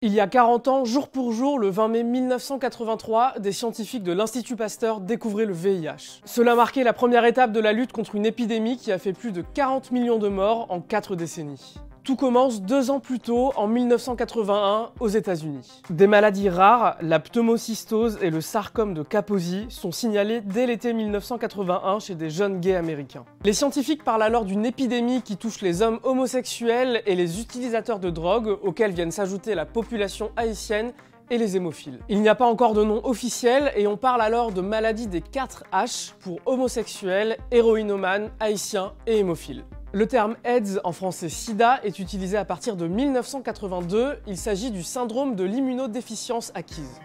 Il y a 40 ans, jour pour jour, le 20 mai 1983, des scientifiques de l'Institut Pasteur découvraient le VIH. Cela marquait la première étape de la lutte contre une épidémie qui a fait plus de 40 millions de morts en 4 décennies. Tout commence 2 ans plus tôt, en 1981, aux États-Unis. Des maladies rares, la pneumocystose et le sarcome de Kaposi, sont signalés dès l'été 1981 chez des jeunes gays américains. Les scientifiques parlent alors d'une épidémie qui touche les hommes homosexuels et les utilisateurs de drogue, auxquels viennent s'ajouter la population haïtienne et les hémophiles. Il n'y a pas encore de nom officiel et on parle alors de maladie des 4 H pour homosexuels, héroïnomanes, haïtiens et hémophiles. Le terme AIDS, en français SIDA, est utilisé à partir de 1982, il s'agit du syndrome de l'immunodéficience acquise.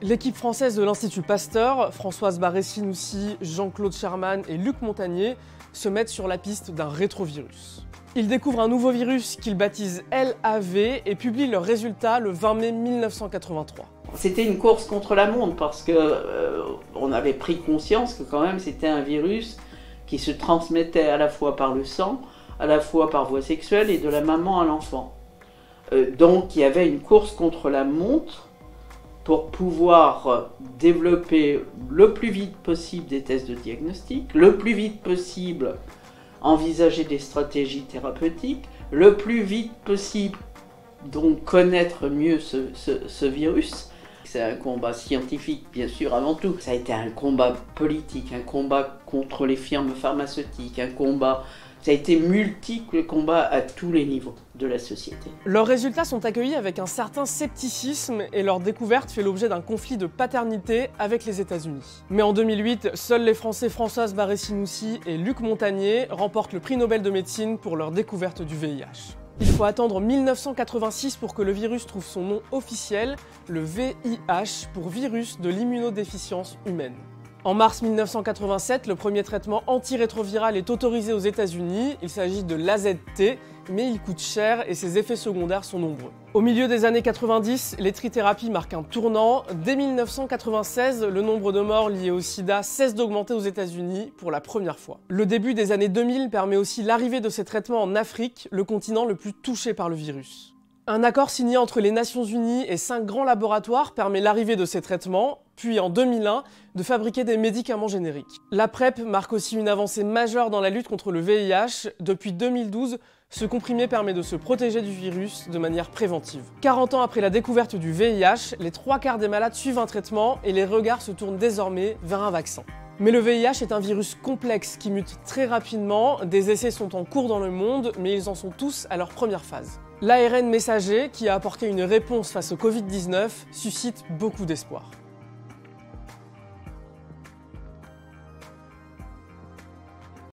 L'équipe française de l'Institut Pasteur, Françoise Barré-Sinoussi, Jean-Claude Sherman et Luc Montagnier, se mettent sur la piste d'un rétrovirus. Ils découvrent un nouveau virus qu'ils baptisent LAV et publient leurs résultats le 20 mai 1983. C'était une course contre la montre parce qu'on avait pris conscience que quand même c'était un virus qui se transmettait à la fois par le sang, à la fois par voie sexuelle et de la maman à l'enfant. Donc il y avait une course contre la montre pour pouvoir développer le plus vite possible des tests de diagnostic, le plus vite possible envisager des stratégies thérapeutiques, le plus vite possible donc connaître mieux ce virus. C'est un combat scientifique, bien sûr, avant tout. Ça a été un combat politique, un combat contre les firmes pharmaceutiques, ça a été multiple combat à tous les niveaux de la société. Leurs résultats sont accueillis avec un certain scepticisme et leur découverte fait l'objet d'un conflit de paternité avec les États-Unis. Mais en 2008, seuls les Français Françoise Barré-Sinoussi et Luc Montagnier remportent le prix Nobel de médecine pour leur découverte du VIH. Il faut attendre 1986 pour que le virus trouve son nom officiel, le VIH, pour virus de l'immunodéficience humaine. En mars 1987, le premier traitement antirétroviral est autorisé aux États-Unis. Il s'agit de l'AZT, mais il coûte cher et ses effets secondaires sont nombreux. Au milieu des années 90, les trithérapies marquent un tournant. Dès 1996, le nombre de morts liés au sida cesse d'augmenter aux États-Unis pour la première fois. Le début des années 2000 permet aussi l'arrivée de ces traitements en Afrique, le continent le plus touché par le virus. Un accord signé entre les Nations Unies et 5 grands laboratoires permet l'arrivée de ces traitements, puis en 2001, de fabriquer des médicaments génériques. La PrEP marque aussi une avancée majeure dans la lutte contre le VIH. Depuis 2012, ce comprimé permet de se protéger du virus de manière préventive. 40 ans après la découverte du VIH, les 3/4 des malades suivent un traitement et les regards se tournent désormais vers un vaccin. Mais le VIH est un virus complexe qui mute très rapidement, des essais sont en cours dans le monde, mais ils en sont tous à leur première phase. L'ARN messager, qui a apporté une réponse face au Covid-19, suscite beaucoup d'espoir.